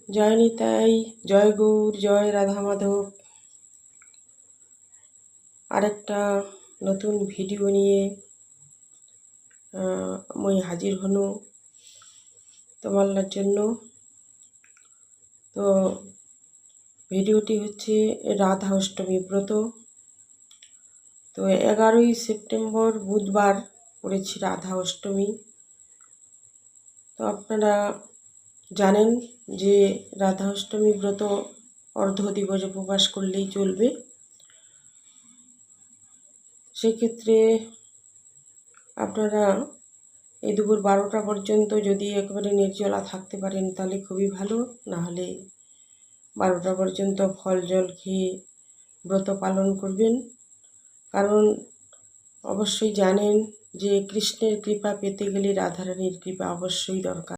জয় নিতাই, জয় গৌর, জয় রাধা মাধব। আরেকটা নতুন ভিডিও নিয়ে মই হাজির হনু তোমার জন্য। তো ভিডিওটি হচ্ছে রাধা অষ্টমী ব্রত। তো 11ই সেপ্টেম্বর বুধবার পড়েছে রাধা অষ্টমী। তো আপনারা জানেন যে রাধা অষ্টমী ব্রত অর্ধ দিবস উপবাস করলেই চলবে। সেক্ষেত্রে আপনারা এই দুপুর 12টা পর্যন্ত যদি একেবারে নির্জলা থাকতে পারেন তাহলে খুবই ভালো, নাহলে 12টা পর্যন্ত ফল জল খেয়ে ব্রত পালন করবেন। কারণ অবশ্যই জানেন যে কৃষ্ণের কৃপা পেতে গেলে রাধারানীর কৃপা অবশ্যই দরকার।